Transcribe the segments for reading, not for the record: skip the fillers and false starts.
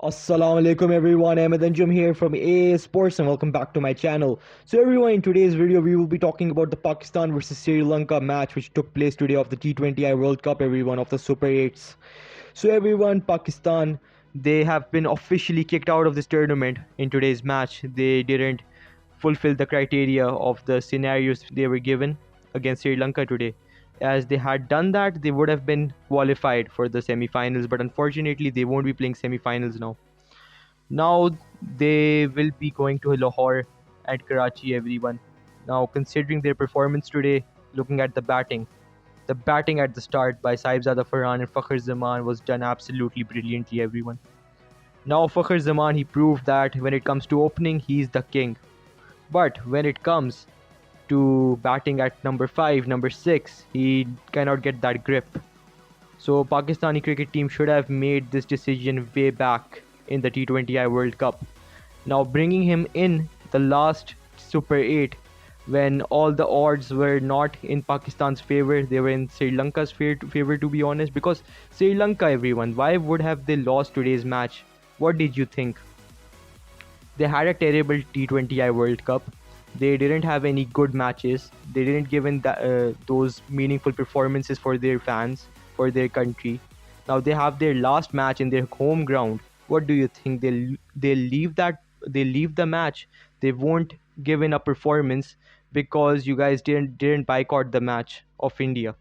Assalamu alaikum everyone, Ahmed Anjum here from AA Sports and welcome back to my channel. So everyone, in today's video we will be talking about the Pakistan versus Sri Lanka match which took place today of the T20I World Cup, everyone, of the Super 8s. So everyone, Pakistan, they have been officially kicked out of this tournament in today's match. They didn't fulfill the criteria of the scenarios they were given against Sri Lanka today. As they had done that, they would have been qualified for the semi-finals, but unfortunately they won't be playing semi-finals now. Now they will be going to Lahore and Karachi, everyone. Now, considering their performance today, looking at the batting at the start by Saibzada Farhan and Fakhr Zaman was done absolutely brilliantly, everyone. Now, Fakhr Zaman, he proved that when it comes to opening, he's the king. But when it comes to batting at number 5, number 6, he cannot get that grip. So Pakistani cricket team should have made this decision way back in the T20I World Cup. Now bringing him in the last Super 8 when all the odds were not in Pakistan's favor, they were in Sri Lanka's favor, to be honest, because Sri Lanka, everyone, why would have they lost today's match? What did you think? They had a terrible T20I World Cup. They didn't have any good matches. They didn't give in those meaningful performances for their fans, for their country. Now they have their last match in their home ground. What do you think? They'll leave the match. They won't give in a performance because you guys didn't boycott the match of India.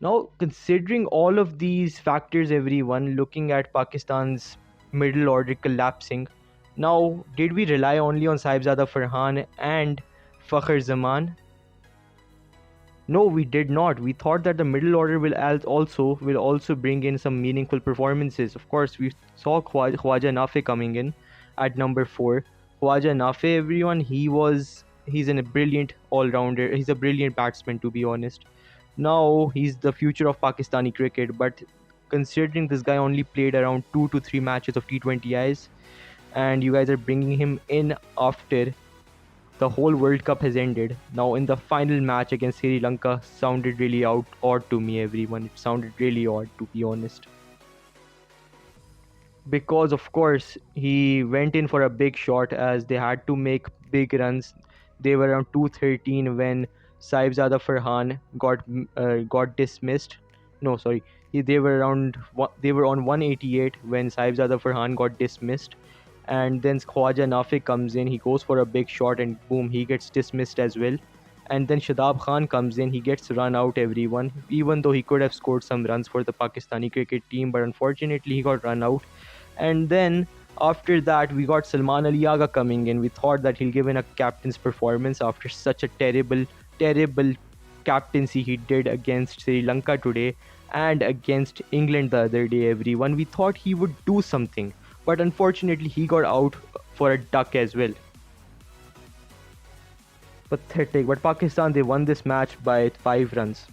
Now, considering all of these factors, everyone, looking at Pakistan's middle order collapsing, now did we rely only on Saibzada Farhan and Fakhr Zaman? No, we did not. We thought that the middle order will also bring in some meaningful performances. Of course, we saw Khwaja Nafi coming in at number 4. Khwaja Nafi, everyone, he's a brilliant all-rounder. He's a brilliant batsman, to be honest. Now he's the future of Pakistani cricket, but considering this guy only played around 2 to 3 matches of T20Is, and you guys are bringing him in after the whole World Cup has ended. Now, in the final match against Sri Lanka, sounded really odd to me, everyone. It sounded really odd, to be honest. Because, of course, he went in for a big shot as they had to make big runs. They were around 213 when Saibzada Farhan got dismissed. No, sorry. They were on 188 when Saibzada Farhan got dismissed, and then Khwaja Nafi comes in, he goes for a big shot and boom, he gets dismissed as well. And then Shadab Khan comes in, he gets run out, everyone, even though he could have scored some runs for the Pakistani cricket team, but unfortunately he got run out. And then after that we got Salman Ali Agha coming in. We thought that he'll give in a captain's performance after such a terrible captaincy he did against Sri Lanka today and against England the other day, everyone. We thought he would do something, but unfortunately he got out for a duck as well. Pathetic. But Pakistan, they won this match by 5 runs.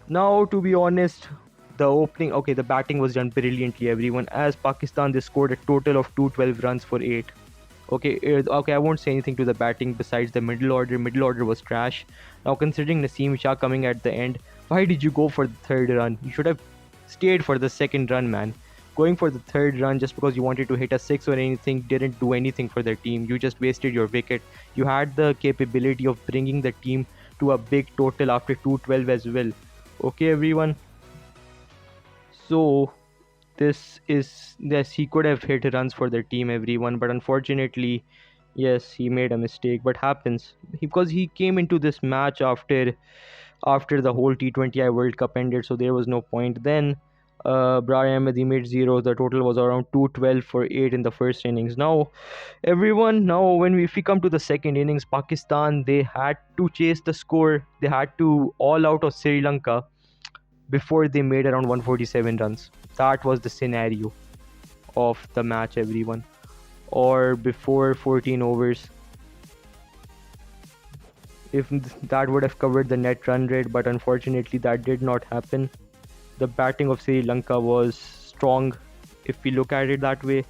Now, to be honest, the batting was done brilliantly, everyone. As Pakistan, they scored a total of 212 runs for 8. Okay, I won't say anything to the batting besides the middle order. Middle order was trash. Now, considering Naseem Shah coming at the end, why did you go for the third run? You should have stayed for the second run, man. Going for the third run just because you wanted to hit a 6 or anything didn't do anything for the team. You just wasted your wicket. You had the capability of bringing the team to a big total after 212 as well. Okay, everyone. So yes, he could have hit runs for the team, everyone, but unfortunately, yes, he made a mistake. But happens because he came into this match after the whole T20I World Cup ended, so there was no point. Then Brar Ahmed, he made 0. The total was around 212 for 8 in the first innings. Now, everyone, if we come to the second innings, Pakistan, they had to chase the score. They had to all out of Sri Lanka before they made around 147 runs. That was the scenario of the match, everyone. Or before 14 overs. If that would have covered the net run rate, but unfortunately that did not happen. The batting of Sri Lanka was strong, if we look at it that way,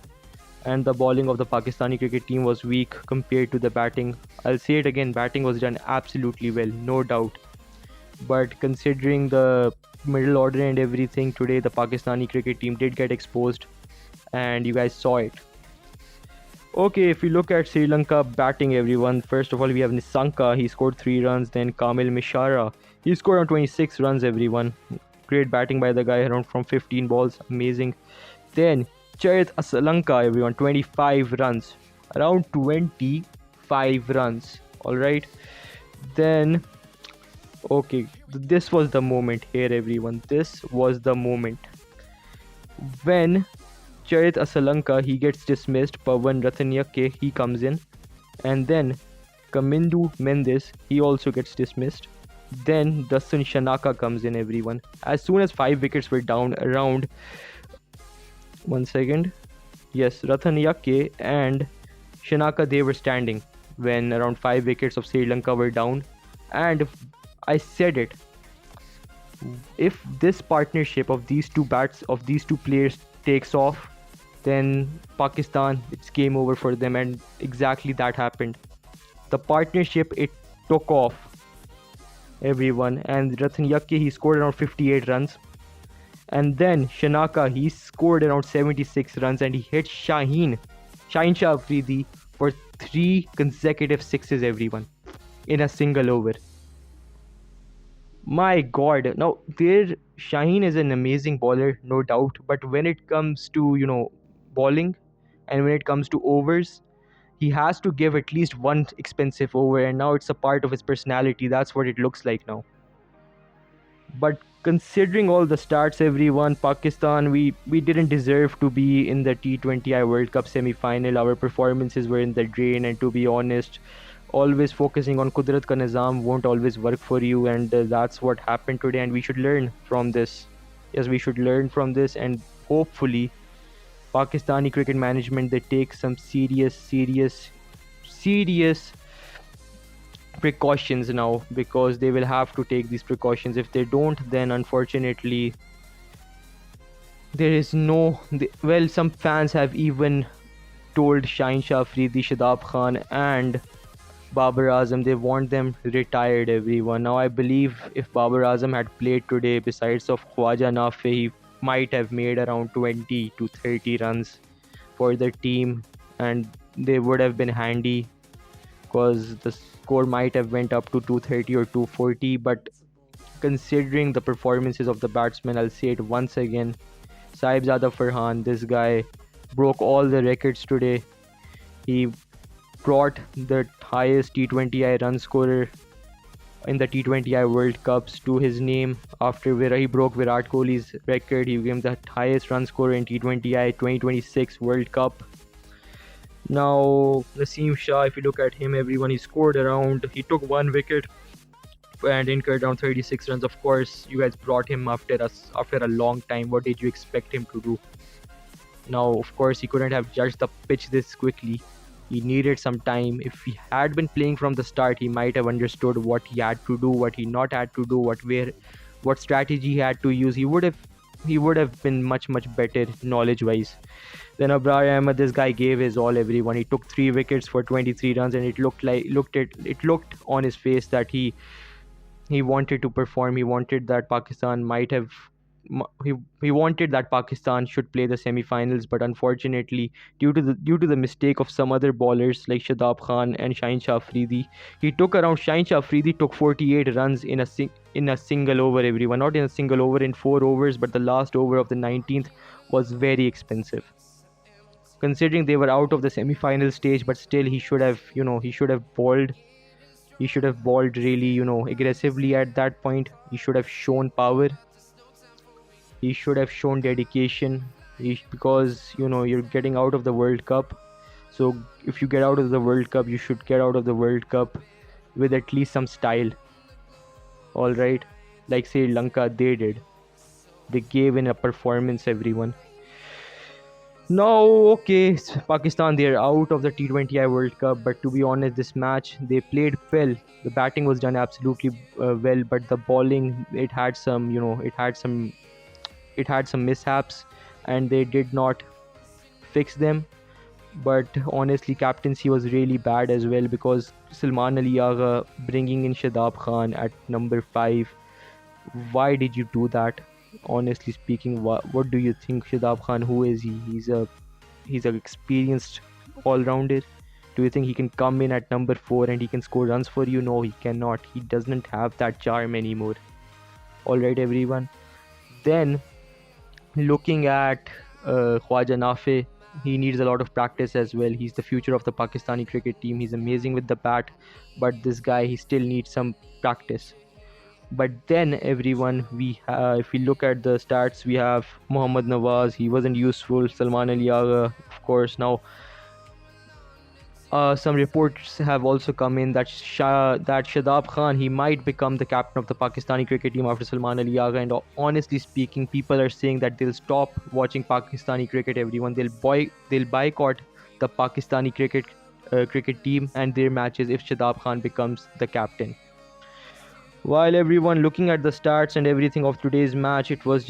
and the bowling of the Pakistani cricket team was weak compared to the batting. I'll say it again, batting was done absolutely well, no doubt. But considering the middle order and everything, today the Pakistani cricket team did get exposed, and you guys saw it. Okay, if you look at Sri Lanka batting, everyone, first of all, we have Nisanka. He scored 3 runs. Then Kamil Mishara. He scored on 26 runs, everyone. Great batting by the guy around from 15 balls. Amazing. Then Charit Asalanka, everyone, 25 runs. Around 25 runs. Alright. Then, okay, this was the moment here, everyone. This was the moment. When Charit Asalanka, he gets dismissed. Pawan Rathanayake, he comes in. And then Kamindu Mendes, he also gets dismissed. Then Dasun Shanaka comes in, everyone. As soon as 5 wickets were down, around 1 second. Yes, Rathanayake and Shanaka, they were standing when around 5 wickets of Sri Lanka were down. And I said it. If this partnership of these two players takes off, then Pakistan, it's game over for them, and exactly that happened. The partnership, it took off, everyone, and Rathanayake, he scored around 58 runs, and then Shanaka, he scored around 76 runs, and he hit Shaheen Shah Afridi for 3 consecutive sixes, everyone, in a single over. My god. Now, there, Shaheen is an amazing bowler, no doubt, but when it comes to, bowling, and when it comes to overs, he has to give at least one expensive over, and now it's a part of his personality. That's what it looks like now. But considering all the starts, everyone, Pakistan, we didn't deserve to be in the T20I World Cup semi-final. Our performances were in the drain, and to be honest, always focusing on Kudrat ka Nizam won't always work for you, and that's what happened today, and we should learn from this. Yes, we should learn from this, and hopefully Pakistani cricket management, they take some serious precautions now, because they will have to take these precautions. If they don't, then unfortunately there is no, well, some fans have even told Shaheen Shah Afridi, Shadab Khan and Babar Azam, they want them retired, everyone. Now I believe if Babar Azam had played today, besides of Khwaja Nafe, he might have made around 20 to 30 runs for the team, and they would have been handy, because the score might have went up to 230 or 240. But considering the performances of the batsmen, I'll say it once again, Sahibzada Farhan, this guy broke all the records today. He brought the highest T20I run scorer in the T20I World Cups to his name after he broke Virat Kohli's record. He became the highest run scorer in T20I 2026 World Cup. Now, Naseem Shah, if you look at him, everyone, he took 1 wicket and incurred around 36 runs. Of course, you guys brought him after a long time. What did you expect him to do? Now, of course, he couldn't have judged the pitch this quickly. He needed some time. If he had been playing from the start, he might have understood what he had to do, what he not had to do, what strategy he had to use. He would have been much better knowledge-wise. Then Abrar Ahmed, this guy gave his all, everyone. He took 3 wickets for 23 runs, and it looked on his face that he wanted to perform. He wanted that he wanted that Pakistan should play the semi-finals, but unfortunately, due to the mistake of some other bowlers like Shadab Khan and Shaheen Shah Afridi, Shaheen Shah Afridi took 48 runs in a single over, everyone. Not in a single over, in 4 overs, but the last over of the 19th was very expensive. Considering they were out of the semi-final stage, but still he should have bowled. He should have bowled really, aggressively at that point. He should have shown power. He should have shown dedication, because you're getting out of the World Cup. So if you get out of the World Cup, you should get out of the World Cup with at least some style. Alright, like Sri Lanka, they did. They gave in a performance, everyone. Now, okay, Pakistan, they're out of the T20I World Cup, but to be honest, this match, they played well. The batting was done absolutely well, but the bowling, it had some mishaps, and they did not fix them. But honestly, captaincy was really bad as well, because Salman Ali Agha bringing in Shadab Khan at number 5, why did you do that? Honestly speaking, what do you think Shadab Khan? Who is he? He's an experienced all-rounder. Do you think he can come in at number 4 and he can score runs for you? No, he cannot. He doesn't have that charm anymore. All right, everyone. Then looking at Khwaja Nafi, he needs a lot of practice as well. He's the future of the Pakistani cricket team. He's amazing with the bat, but this guy, he still needs some practice. But then everyone, if we look at the stats, we have Mohammad Nawaz. He wasn't useful. Salman Ali Agha, of course. Now some reports have also come in that that Shadab Khan, he might become the captain of the Pakistani cricket team after Salman Ali Agha. And honestly speaking, people are saying that they'll stop watching Pakistani cricket. Everyone, they'll boycott the Pakistani cricket team and their matches if Shadab Khan becomes the captain. While everyone looking at the stats and everything of today's match, it was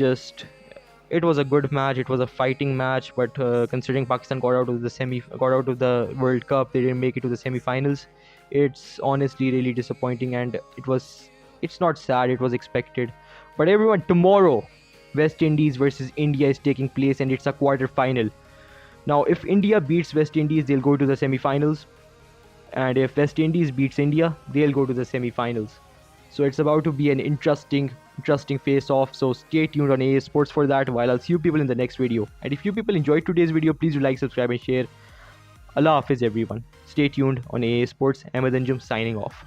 a good match. It was a fighting match, but considering Pakistan got out of the World Cup, they didn't make it to the semi-finals. It's honestly really disappointing, and it's not sad. It was expected. But everyone, tomorrow, West Indies versus India is taking place, and it's a quarter final. Now, if India beats West Indies, they'll go to the semi-finals, and if West Indies beats India, they'll go to the semi-finals. So it's about to be an interesting face off. So stay tuned on AA Sports for that, while I'll see you people in the next video. And if you people enjoyed today's video, please do like, subscribe and share. Allah Hafiz everyone. Stay tuned on AA Sports. Ahmed Anjum signing off.